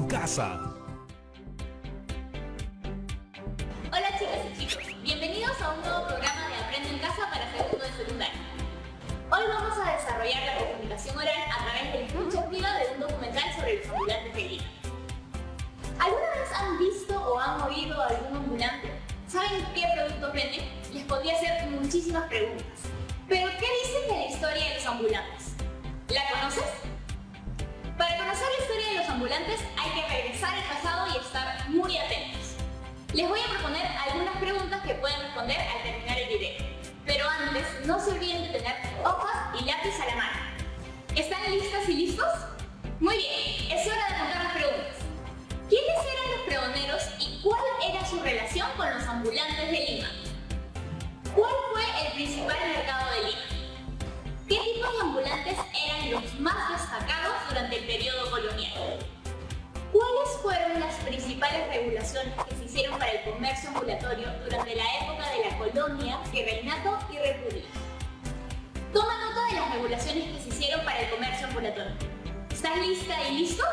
en casa. Hola chicas y chicos, bienvenidos a un nuevo programa de Aprende en Casa para segundo de secundaria. Hoy vamos a desarrollar la comunicación oral a través de la escucha activa de un documental sobre los ambulantes de Lima. ¿Alguna vez han visto o han oído a algún ambulante? ¿Saben qué productos venden? Les podría hacer muchísimas preguntas. ¿Pero qué dicen de la historia de los ambulantes? ¿La conoces? Para conocer la historia de los ambulantes hay que regresar al pasado y estar muy atentos. Les voy a proponer algunas preguntas que pueden responder al terminar el video. Pero antes, no se olviden de tener hojas y lápiz a la mano. ¿Están listas y listos? Muy bien, es hora de apuntar las preguntas. ¿Quiénes eran los pregoneros y cuál era su relación con los ambulantes de Lima? ¿Cuál fue el principal mercado de Lima? ¿Qué tipos de ambulantes eran los más destacados durante el periodo colonial? ¿Cuáles fueron las principales regulaciones que se hicieron para el comercio ambulatorio durante la época de la colonia, virreinato y república? Toma nota de las regulaciones que se hicieron para el comercio ambulatorio. ¿Estás lista y listo?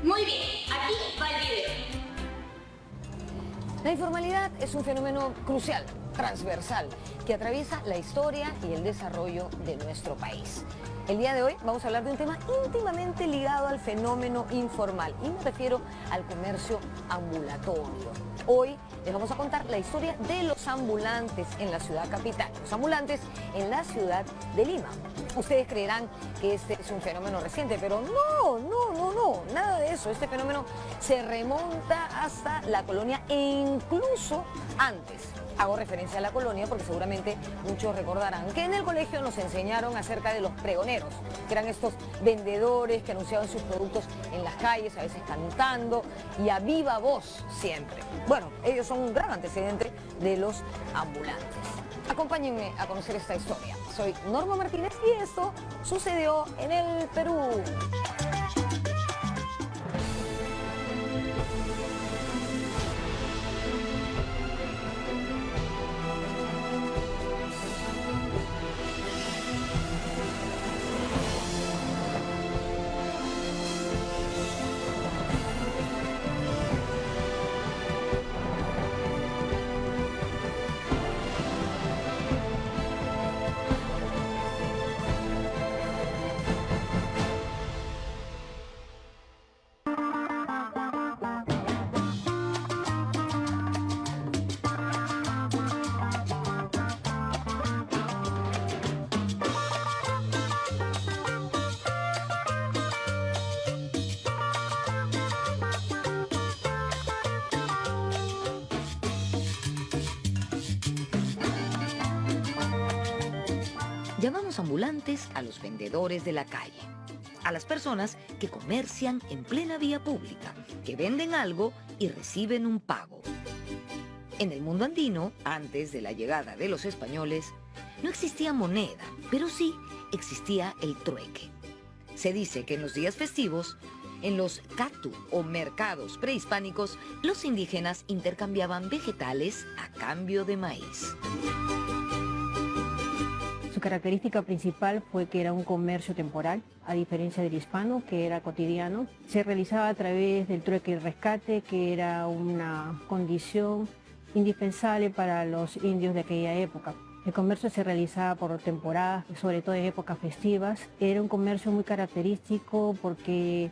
Muy bien, aquí va el video. La informalidad es un fenómeno crucial, transversal, que atraviesa la historia y el desarrollo de nuestro país. El día de hoy vamos a hablar de un tema íntimamente ligado al fenómeno informal y me refiero al comercio ambulatorio. Hoy les vamos a contar la historia de los ambulantes en la ciudad capital, los ambulantes en la ciudad de Lima. Ustedes creerán que este es un fenómeno reciente, pero no, nada de eso. Este fenómeno se remonta hasta la colonia e incluso antes. Hago referencia a la colonia porque seguramente muchos recordarán que en el colegio nos enseñaron acerca de los pregoneros, que eran estos vendedores que anunciaban sus productos en las calles, a veces cantando y a viva voz siempre. Bueno, ellos son un gran antecedente de los ambulantes. Acompáñenme a conocer esta historia. Soy Norma Martínez y esto sucedió en el Perú. Llamamos ambulantes a los vendedores de la calle, a las personas que comercian en plena vía pública, que venden algo y reciben un pago. En el mundo andino, antes de la llegada de los españoles, no existía moneda, pero sí existía el trueque. Se dice que en los días festivos, en los catu o mercados prehispánicos, los indígenas intercambiaban vegetales a cambio de maíz. Su característica principal fue que era un comercio temporal, a diferencia del hispano, que era cotidiano. Se realizaba a través del trueque y rescate, que era una condición indispensable para los indios de aquella época. El comercio se realizaba por temporadas, sobre todo en épocas festivas. Era un comercio muy característico porque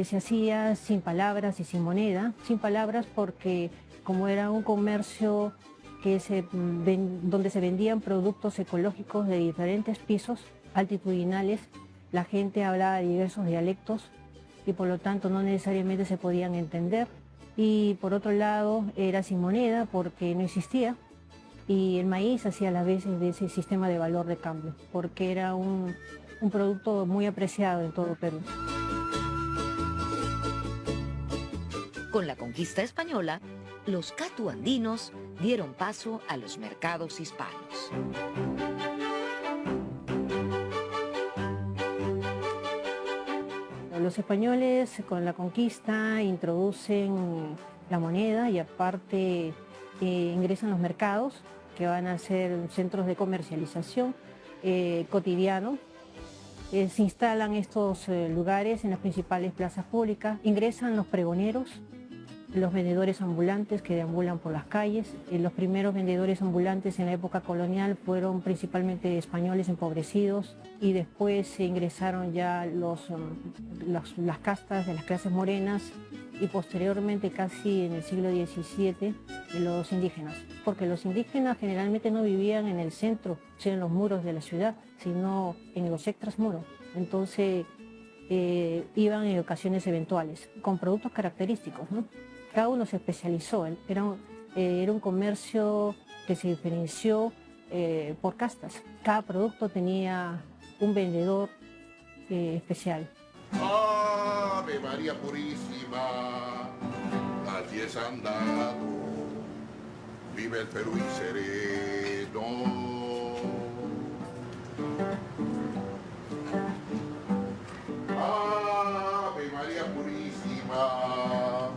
se hacía sin palabras y sin moneda. Sin palabras porque como era un comercio donde se vendían productos ecológicos de diferentes pisos altitudinales, la gente hablaba de diversos dialectos y por lo tanto no necesariamente se podían entender. Y por otro lado era sin moneda porque no existía y el maíz hacía las veces de ese sistema de valor de cambio porque era un producto muy apreciado en todo Perú. Con la conquista española, los catuandinos dieron paso a los mercados hispanos. Los españoles con la conquista introducen la moneda y aparte ingresan los mercados que van a ser centros de comercialización cotidiano Se instalan estos lugares en las principales plazas públicas, ingresan los pregoneros, los vendedores ambulantes que deambulan por las calles. Los primeros vendedores ambulantes en la época colonial fueron principalmente españoles empobrecidos y después se ingresaron ya las castas de las clases morenas y posteriormente, casi en el siglo XVII, los indígenas. Porque los indígenas generalmente no vivían en el centro, o sea, en los muros de la ciudad, sino en los extramuros. Entonces iban en ocasiones eventuales, con productos característicos, ¿no? Cada uno se especializó, era un comercio que se diferenció por castas. Cada producto tenía un vendedor especial. Ave María Purísima, allí es andado, vive el Perú y sereno. Ave María Purísima,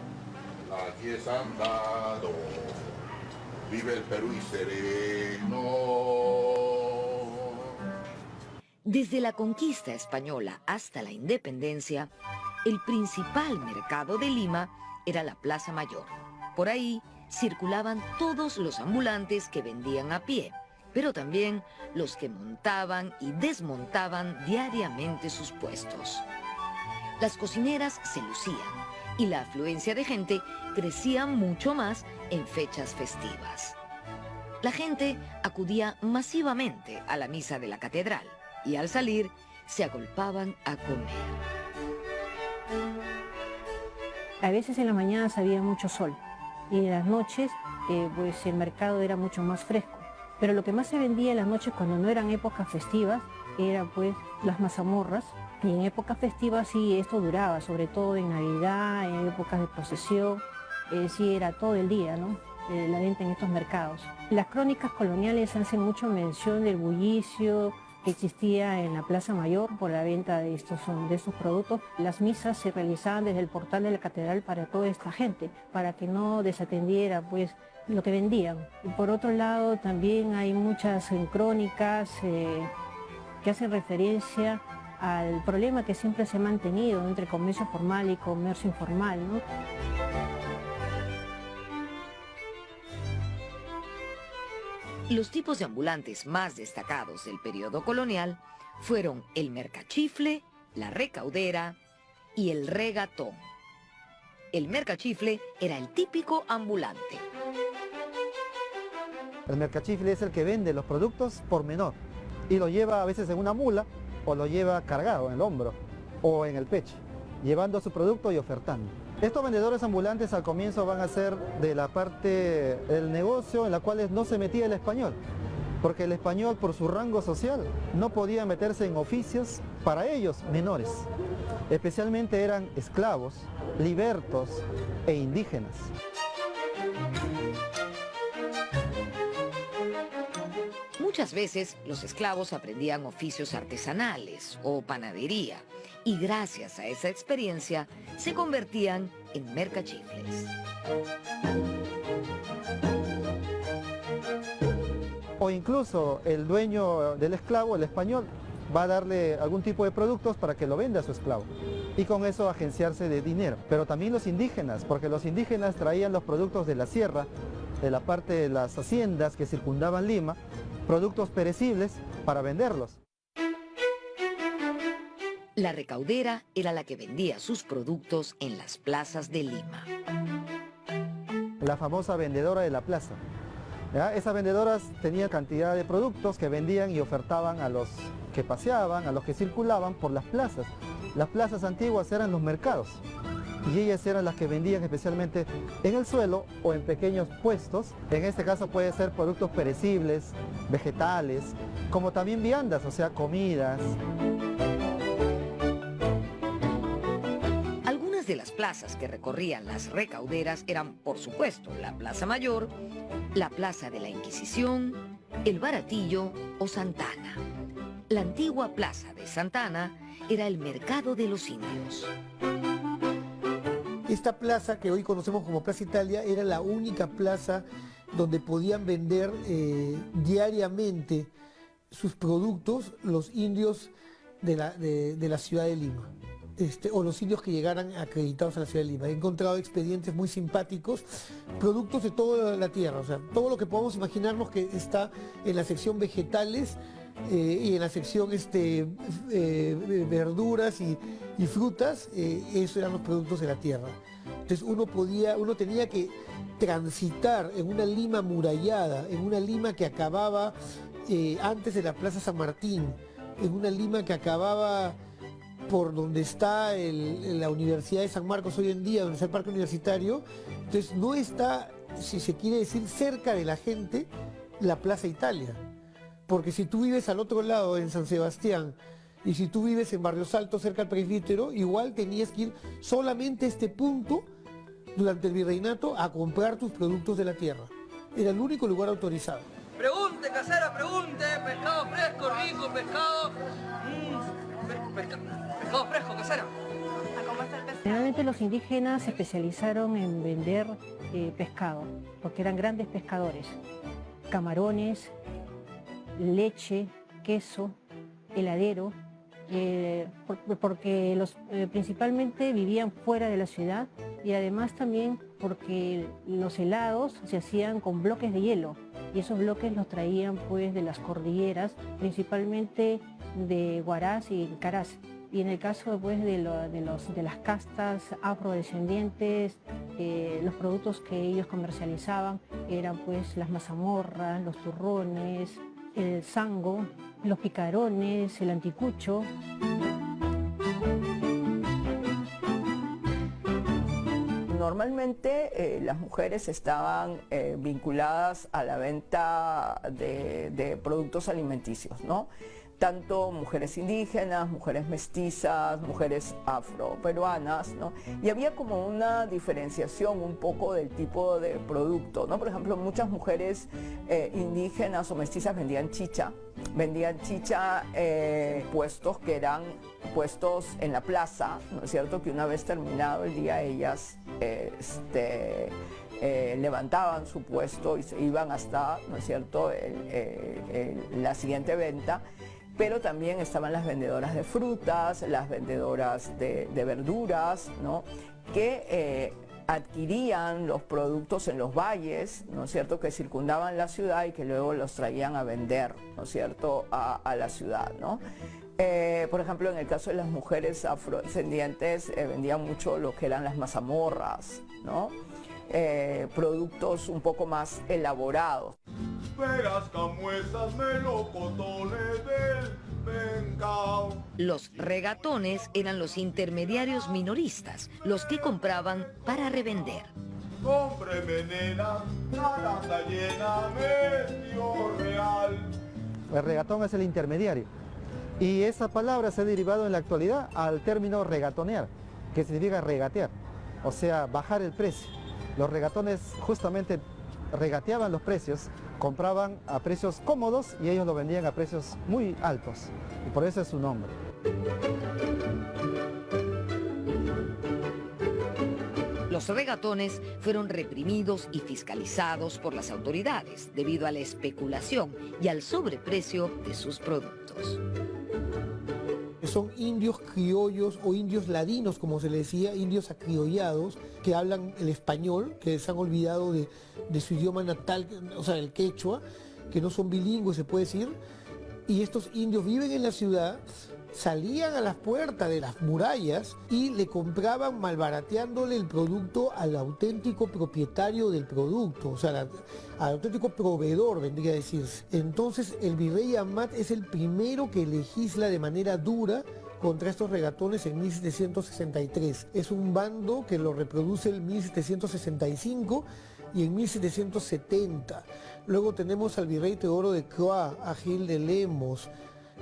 allí es andado, vive el Perú y sereno. Desde la conquista española hasta la independencia, el principal mercado de Lima era la Plaza Mayor. Por ahí circulaban todos los ambulantes que vendían a pie, pero también los que montaban y desmontaban diariamente sus puestos. Las cocineras se lucían y la afluencia de gente crecía mucho más en fechas festivas. La gente acudía masivamente a la misa de la catedral y al salir se agolpaban a comer. A veces en la mañana había mucho sol y en las noches pues el mercado era mucho más fresco. Pero lo que más se vendía en las noches cuando no eran épocas festivas eran pues las mazamorras. Y en épocas festivas sí esto duraba, sobre todo en Navidad, en épocas de procesión, sí era todo el día, ¿no? La venta en estos mercados. Las crónicas coloniales hacen mucho mención del bullicio que existía en la Plaza Mayor por la venta de estos productos. Las misas se realizaban desde el portal de la catedral para toda esta gente, para que no desatendiera pues lo que vendían. Y por otro lado también hay muchas crónicas que hacen referencia al problema que siempre se ha mantenido entre comercio formal y comercio informal, ¿no? Los tipos de ambulantes más destacados del periodo colonial fueron el mercachifle, la recaudera y el regatón. El mercachifle era el típico ambulante. El mercachifle es el que vende los productos por menor y lo lleva a veces en una mula o lo lleva cargado en el hombro o en el pecho, llevando su producto y ofertando. Estos vendedores ambulantes al comienzo van a ser de la parte del negocio en la cual no se metía el español, porque el español por su rango social no podía meterse en oficios para ellos menores. Especialmente eran esclavos, libertos e indígenas. Muchas veces los esclavos aprendían oficios artesanales o panadería y gracias a esa experiencia se convertían en mercachifles. O incluso el dueño del esclavo, el español, va a darle algún tipo de productos para que lo venda a su esclavo y con eso agenciarse de dinero. Pero también los indígenas, porque los indígenas traían los productos de la sierra, de la parte de las haciendas que circundaban Lima, productos perecibles para venderlos. La recaudera era la que vendía sus productos en las plazas de Lima. La famosa vendedora de la plaza. ¿Ya? Esas vendedoras tenían cantidad de productos que vendían y ofertaban a los que paseaban, a los que circulaban por las plazas. Las plazas antiguas eran los mercados y ellas eran las que vendían especialmente en el suelo o en pequeños puestos. En este caso puede ser productos perecibles, vegetales, como también viandas, o sea, comidas. Algunas de las plazas que recorrían las recauderas eran, por supuesto, la Plaza Mayor, la Plaza de la Inquisición, el Baratillo o Santana. La antigua Plaza de Santana era el mercado de los indios. Esta plaza que hoy conocemos como Plaza Italia era la única plaza donde podían vender diariamente sus productos los indios de la ciudad de Lima. O los indios que llegaran acreditados a la ciudad de Lima. He encontrado expedientes muy simpáticos, productos de toda la tierra, o sea, todo lo que podamos imaginarnos que está en la sección vegetales y en la sección verduras y frutas, esos eran los productos de la tierra. Entonces uno tenía que transitar en una Lima amurallada, en una Lima que acababa antes de la Plaza San Martín, en una Lima que acababa por donde está la Universidad de San Marcos hoy en día, donde está el parque universitario. Entonces no está, si se quiere decir, cerca de la gente la Plaza Italia. Porque si tú vives al otro lado, en San Sebastián, y si tú vives en Barrios Altos, cerca al presbítero, igual tenías que ir solamente a este punto durante el virreinato a comprar tus productos de la tierra. Era el único lugar autorizado. Pregunte, casera, pregunte. Pescado fresco, rico, pescado. Pescado fresco, casera. Generalmente los indígenas se especializaron en vender pescado, porque eran grandes pescadores. Camarones, leche, queso, heladero, porque principalmente vivían fuera de la ciudad, y además también porque los helados se hacían con bloques de hielo, y esos bloques los traían pues de las cordilleras, principalmente de Huaraz y Caraz. Y en el caso pues, de las castas afrodescendientes, los productos que ellos comercializaban eran pues las mazamorras, los turrones, el sango, los picarones, el anticucho. Normalmente las mujeres estaban vinculadas a la venta de productos alimenticios, ¿no? Tanto mujeres indígenas, mujeres mestizas, mujeres afroperuanas, ¿no? Y había como una diferenciación un poco del tipo de producto, ¿no? Por ejemplo, muchas mujeres indígenas o mestizas vendían chicha, puestos que eran puestos en la plaza, ¿no es cierto? Que una vez terminado el día ellas levantaban su puesto y se iban hasta, ¿no es cierto?, la siguiente venta. Pero también estaban las vendedoras de frutas, las vendedoras de verduras, ¿no?, que adquirían los productos en los valles, ¿no es cierto?, que circundaban la ciudad y que luego los traían a vender, ¿no es cierto?, a la ciudad, ¿no? Por ejemplo, en el caso de las mujeres afrodescendientes, vendían mucho lo que eran las mazamorras, ¿no? Productos un poco más elaborados. Peras, camuesas, melocotones del pencao. Los regatones eran los intermediarios minoristas, los que compraban para revender. Cómpreme, nena, naranja llena, medio real. El regatón es el intermediario. Y esa palabra se ha derivado en la actualidad al término regatonear, que significa regatear, o sea, bajar el precio. Los regatones justamente regateaban los precios, compraban a precios cómodos y ellos lo vendían a precios muy altos. Y por eso es su nombre. Los regatones fueron reprimidos y fiscalizados por las autoridades debido a la especulación y al sobreprecio de sus productos. Son indios criollos o indios ladinos, como se le decía, indios acriollados, que hablan el español, que se han olvidado de su idioma natal, o sea, el quechua, que no son bilingües, se puede decir. Y estos indios viven en la ciudad, salían a las puertas de las murallas y le compraban malbarateándole el producto al auténtico propietario del producto, o sea, al auténtico proveedor, vendría a decirse. Entonces el virrey Amat es el primero que legisla de manera dura contra estos regatones en 1763. Es un bando que lo reproduce en 1765 y en 1770. Luego tenemos al virrey Teodoro de Croix, a Gil de Lemos,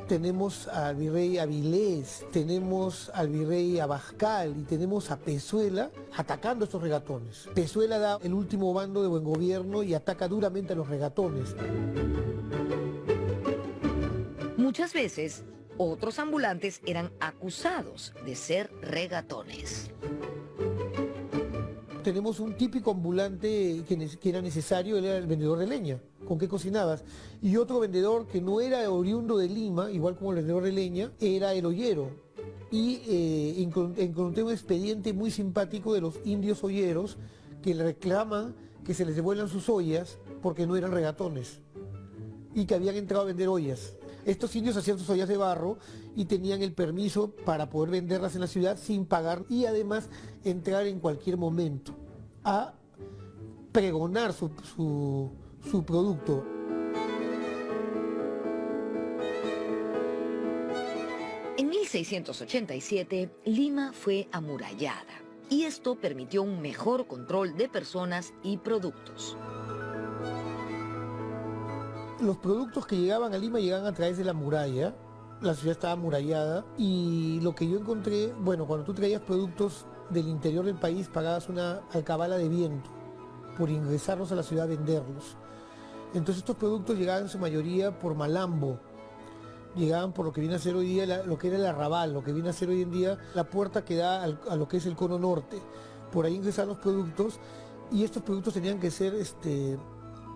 tenemos al virrey Avilés, tenemos al virrey Abascal y tenemos a Pezuela atacando a estos regatones. Pezuela da el último bando de buen gobierno y ataca duramente a los regatones. Muchas veces, otros ambulantes eran acusados de ser regatones. Tenemos un típico ambulante que era necesario, él era el vendedor de leña. con qué cocinabas. Y otro vendedor que no era oriundo de Lima, igual como el vendedor de leña, era el ollero. Y encontré un expediente muy simpático de los indios olleros que le reclaman que se les devuelvan sus ollas porque no eran regatones y que habían entrado a vender ollas. Estos indios hacían sus ollas de barro y tenían el permiso para poder venderlas en la ciudad sin pagar y además entrar en cualquier momento a pregonar su producto. En 1687, Lima fue amurallada y esto permitió un mejor control de personas y productos. Los productos que llegaban a Lima llegaban a través de la muralla, la ciudad estaba amurallada y lo que yo encontré, bueno, cuando tú traías productos del interior del país pagabas una alcabala de viento por ingresarlos a la ciudad a venderlos. Entonces estos productos llegaban en su mayoría por Malambo, llegaban por lo que viene a ser hoy día, lo que era el arrabal, lo que viene a ser hoy en día la puerta que da a lo que es el cono norte. Por ahí ingresaban los productos y estos productos tenían que ser,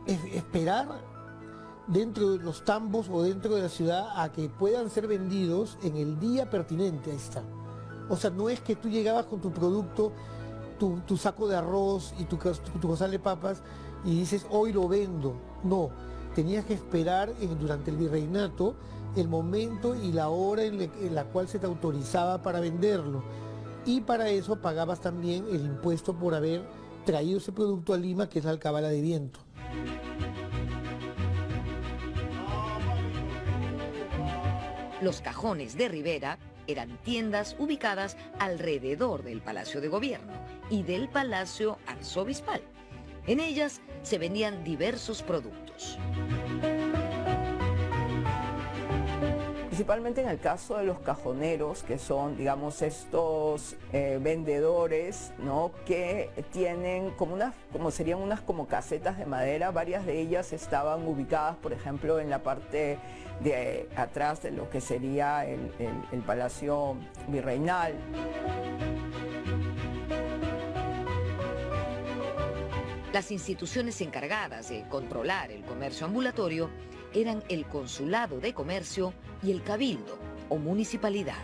esperar dentro de los tambos o dentro de la ciudad a que puedan ser vendidos en el día pertinente, ahí está. O sea, no es que tú llegabas con tu producto, tu saco de arroz y tu costal de papas y dices, hoy lo vendo. No, tenías que esperar durante el virreinato el momento y la hora en la cual se te autorizaba para venderlo. Y para eso pagabas también el impuesto por haber traído ese producto a Lima, que es la alcabala de viento. Los cajones de Rivera eran tiendas ubicadas alrededor del Palacio de Gobierno y del Palacio Arzobispal. En ellas se vendían diversos productos. Principalmente en el caso de los cajoneros, que son, digamos, estos vendedores, ¿no?, que tienen como serían unas como casetas de madera. Varias de ellas estaban ubicadas, por ejemplo, en la parte de atrás de lo que sería el Palacio Virreinal. Las instituciones encargadas de controlar el comercio ambulatorio eran el Consulado de Comercio y el Cabildo o Municipalidad.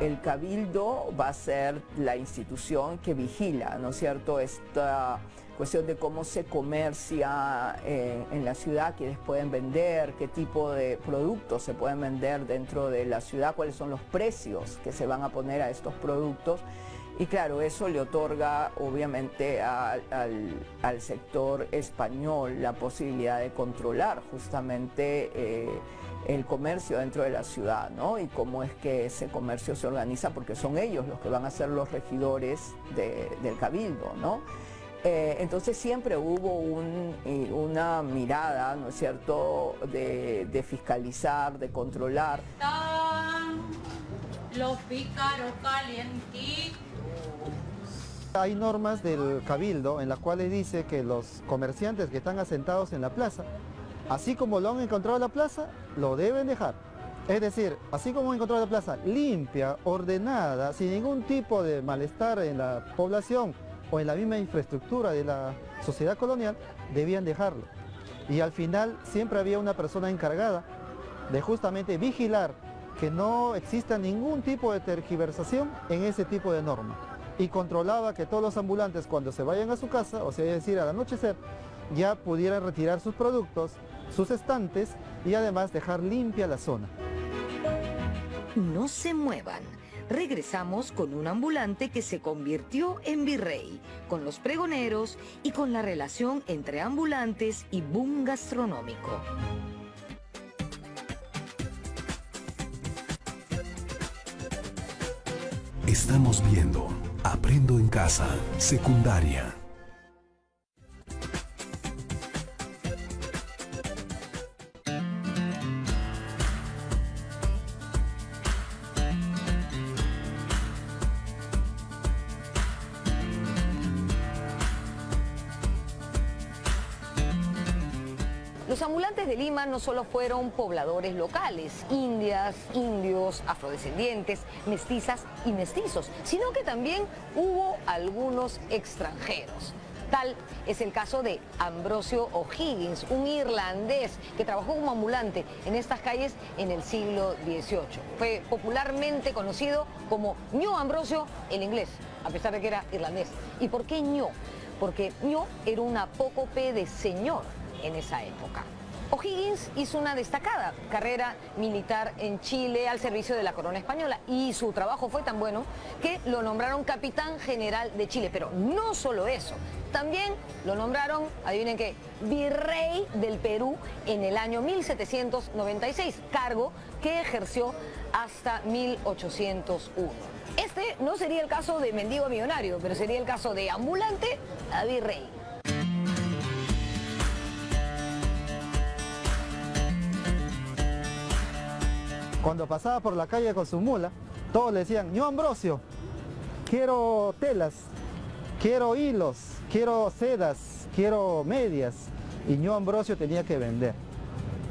El Cabildo va a ser la institución que vigila, ¿no es cierto?, esta cuestión de cómo se comercia en la ciudad, quiénes pueden vender, qué tipo de productos se pueden vender dentro de la ciudad, cuáles son los precios que se van a poner a estos productos. Y claro, eso le otorga obviamente al sector español la posibilidad de controlar justamente el comercio dentro de la ciudad, ¿no? Y cómo es que ese comercio se organiza, porque son ellos los que van a ser los regidores del Cabildo, ¿no? Entonces siempre hubo una mirada, ¿no es cierto?, de fiscalizar, de controlar. Están los pícaros calientitos. Hay normas del Cabildo en las cuales dice que los comerciantes que están asentados en la plaza, así como lo han encontrado en la plaza, lo deben dejar. Es decir, así como han encontrado la plaza limpia, ordenada, sin ningún tipo de malestar en la población o en la misma infraestructura de la sociedad colonial, debían dejarlo. Y al final siempre había una persona encargada de justamente vigilar que no exista ningún tipo de tergiversación en ese tipo de norma. Y controlaba que todos los ambulantes, cuando se vayan a su casa, o sea, es decir, al anochecer, ya pudieran retirar sus productos, sus estantes y además dejar limpia la zona. No se muevan. Regresamos con un ambulante que se convirtió en virrey, con los pregoneros y con la relación entre ambulantes y boom gastronómico. Estamos viendo Aprendo en Casa, secundaria. Los ambulantes de Lima no solo fueron pobladores locales, indias, indios, afrodescendientes, mestizas y mestizos, sino que también hubo algunos extranjeros. Tal es el caso de Ambrosio O'Higgins, un irlandés que trabajó como ambulante en estas calles en el siglo XVIII. Fue popularmente conocido como Ño Ambrosio el inglés, a pesar de que era irlandés. ¿Y por qué Ño? Porque Ño era un apócope de señor en esa época. O'Higgins hizo una destacada carrera militar en Chile al servicio de la corona española y su trabajo fue tan bueno que lo nombraron capitán general de Chile. Pero no solo eso, también lo nombraron, adivinen qué, virrey del Perú en el año 1796, cargo que ejerció hasta 1801. Este no sería el caso de mendigo millonario, pero sería el caso de ambulante a virrey. Cuando pasaba por la calle con su mula, todos le decían, Ño Ambrosio, quiero telas, quiero hilos, quiero sedas, quiero medias. Y Ño Ambrosio tenía que vender.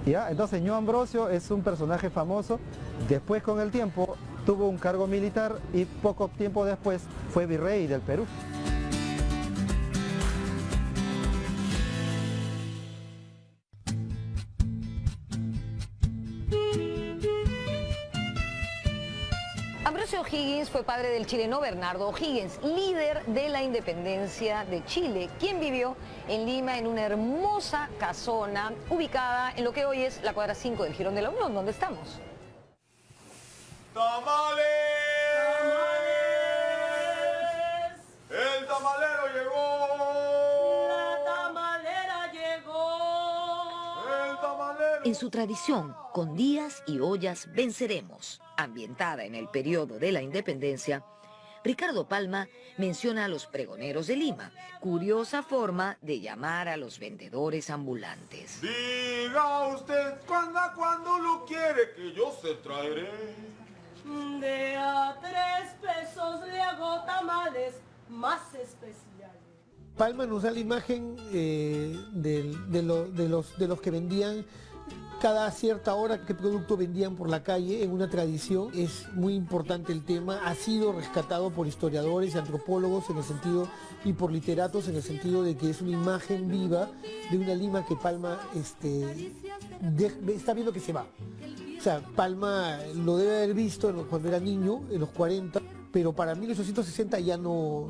¿Ya? Entonces Ño Ambrosio es un personaje famoso. Después, con el tiempo, tuvo un cargo militar y poco tiempo después fue virrey del Perú. Ambrosio O'Higgins fue padre del chileno Bernardo O'Higgins, líder de la independencia de Chile, quien vivió en Lima en una hermosa casona ubicada en lo que hoy es la cuadra 5 del Jirón de la Unión, donde estamos. ¡Tamales! ¡El tamalero llegó! La tamalera llegó. ¡El tamalero! En su tradición, con días y ollas venceremos, ambientada en el periodo de la independencia, Ricardo Palma menciona a los pregoneros de Lima, curiosa forma de llamar a los vendedores ambulantes. Diga usted cuándo lo quiere que yo se traeré. De a 3 pesos le hago tamales más especiales. Palma nos da la imagen de los que vendían cada cierta hora qué producto vendían por la calle en una tradición. Es muy importante el tema, ha sido rescatado por historiadores y antropólogos en el sentido, y por literatos en el sentido de que es una imagen viva de una Lima que Palma está viendo que se va. O sea, Palma lo debe haber visto cuando era niño, en los 40, pero para 1860 ya no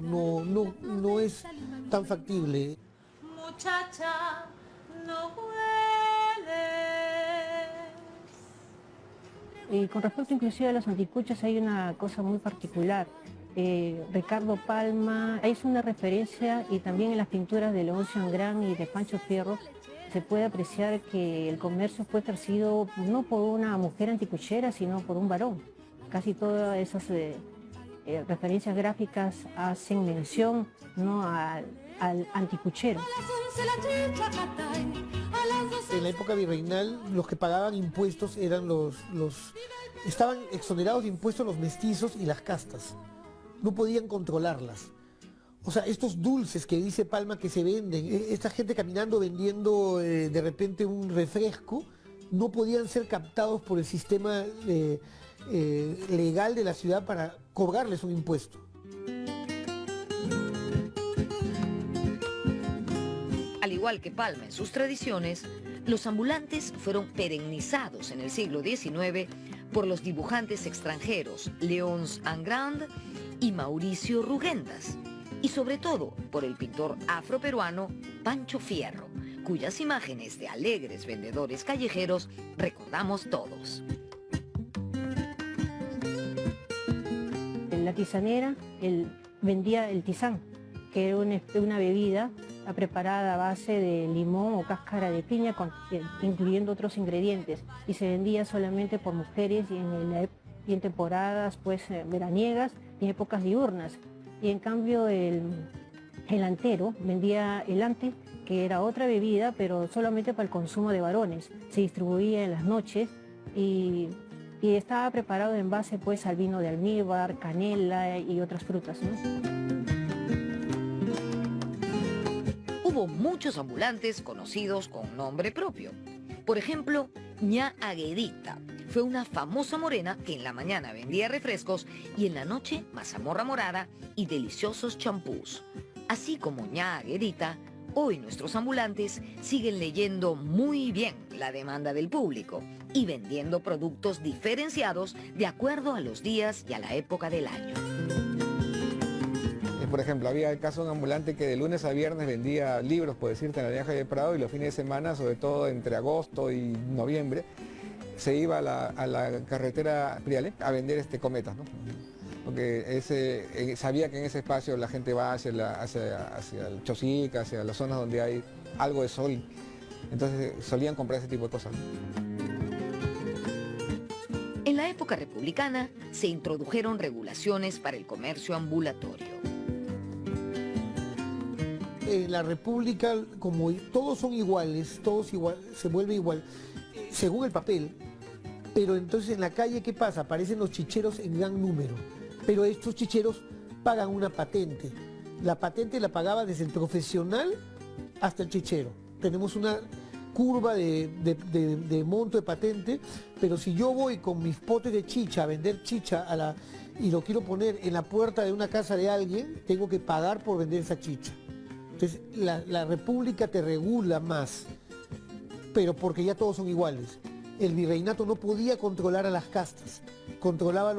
es tan factible. Muchacha, no hueles. Con respecto inclusive a los anticuchos hay una cosa muy particular. Ricardo Palma es una referencia, y también en las pinturas de Leoncio Angrán y de Pancho Fierro se puede apreciar que el comercio fue ejercido no por una mujer anticuchera, sino por un varón. Casi todas esas referencias gráficas hacen mención, ¿no?, al anticuchero. En la época virreinal, los que pagaban impuestos eran estaban exonerados de impuestos los mestizos y las castas. No podían controlarlas. O sea, estos dulces que dice Palma que se venden, esta gente caminando vendiendo de repente un refresco, no podían ser captados por el sistema legal de la ciudad para cobrarles un impuesto. Al igual que Palma en sus tradiciones, los ambulantes fueron perennizados en el siglo XIX por los dibujantes extranjeros Leonce Angrand y Mauricio Rugendas, y sobre todo por el pintor afroperuano Pancho Fierro, cuyas imágenes de alegres vendedores callejeros recordamos todos. En la tisanera vendía el tisán, que era una bebida preparada a base de limón o cáscara de piña, incluyendo otros ingredientes, y se vendía solamente por mujeres y en temporadas pues veraniegas y épocas diurnas. Y en cambio el antero vendía el ante, que era otra bebida, pero solamente para el consumo de varones. Se distribuía en las noches y estaba preparado en base pues al vino de almíbar, canela y otras frutas, ¿no? Hubo muchos ambulantes conocidos con nombre propio. Por ejemplo, Ña Aguedita fue una famosa morena que en la mañana vendía refrescos y en la noche mazamorra morada y deliciosos champús. Así como ña Aguedita, hoy nuestros ambulantes siguen leyendo muy bien la demanda del público y vendiendo productos diferenciados de acuerdo a los días y a la época del año. Por ejemplo, había el caso de un ambulante que de lunes a viernes vendía libros, por decirte, en la Granja de Prado, y los fines de semana, sobre todo entre agosto y noviembre, se iba a la carretera Priale a vender cometas, ¿no? Porque sabía que en ese espacio la gente va hacia el Chosica, hacia las zonas donde hay algo de sol. Entonces solían comprar ese tipo de cosas. En la época republicana se introdujeron regulaciones para el comercio ambulatorio. En la República, como todos son iguales, se vuelve igual, según el papel, pero entonces en la calle, ¿qué pasa? Aparecen los chicheros en gran número, pero estos chicheros pagan una patente. La patente la pagaba desde el profesional hasta el chichero. Tenemos una curva de monto de patente, pero si yo voy con mis potes de chicha a vender chicha y lo quiero poner en la puerta de una casa de alguien, tengo que pagar por vender esa chicha. Entonces la República te regula más, pero porque ya todos son iguales. El virreinato no podía controlar a las castas, controlaba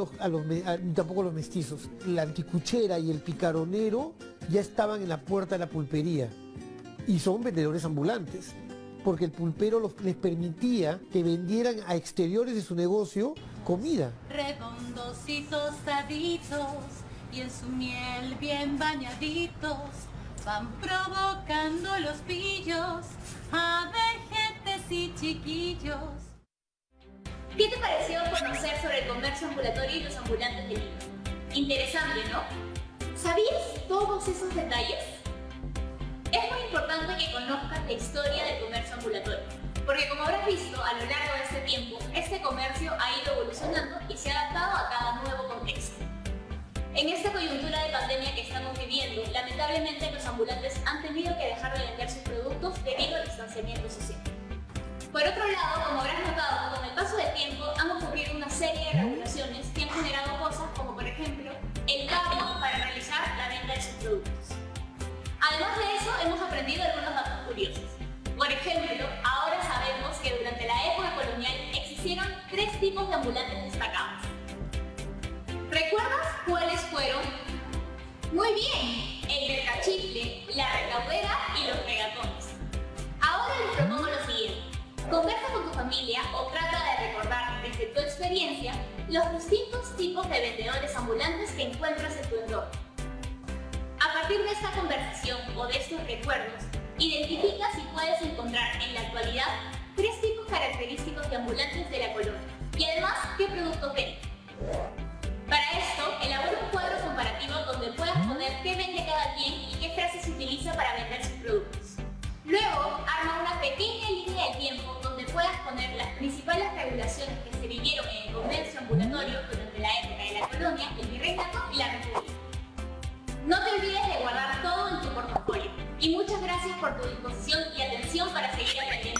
tampoco a los mestizos. La anticuchera y el picaronero ya estaban en la puerta de la pulpería y son vendedores ambulantes, porque el pulpero les permitía que vendieran a exteriores de su negocio comida. Redondos y tostaditos y en su miel bien bañaditos, van provocando los pillos a vejetes y chiquillos. ¿Qué te pareció conocer sobre el comercio ambulatorio y los ambulantes de Lima? Interesante, ¿no? ¿Sabías todos esos detalles? Es muy importante que conozcas la historia del comercio ambulatorio, porque como habrás visto a lo largo de este tiempo, este comercio ha ido evolucionando y se ha adaptado a cada nuevo contexto. En esta coyuntura de pandemia que estamos viviendo, lamentablemente los ambulantes han tenido que dejar de vender sus productos debido al distanciamiento social. Por otro lado, como habrás notado, con el paso del tiempo han ocurrido una serie de regulaciones que han generado cosas como, por ejemplo, el pago para realizar la venta de sus productos. Además de eso, hemos aprendido algunos datos curiosos. Por ejemplo, ahora sabemos que durante la época colonial existieron 3 tipos de ambulantes destacados. ¿Recuerdas cuáles fueron? Muy bien, el mercachifle, la recaudera y los regatones. Ahora les propongo lo siguiente. Conversa con tu familia o trata de recordar desde tu experiencia los distintos tipos de vendedores ambulantes que encuentras en tu entorno. A partir de esta conversación o de estos recuerdos, identifica si puedes encontrar en la actualidad 3 tipos característicos de ambulantes de la colonia y además qué productos venden. Para esto, elabora un cuadro comparativo donde puedas poner qué vende cada quien y qué frases se utiliza para vender sus productos. Luego, arma una pequeña línea de tiempo donde puedas poner las principales regulaciones que se vivieron en el comercio ambulatorio durante la época de la colonia, el virreinato y la república. No te olvides de guardar todo en tu portafolio. Y muchas gracias por tu disposición y atención para seguir aprendiendo.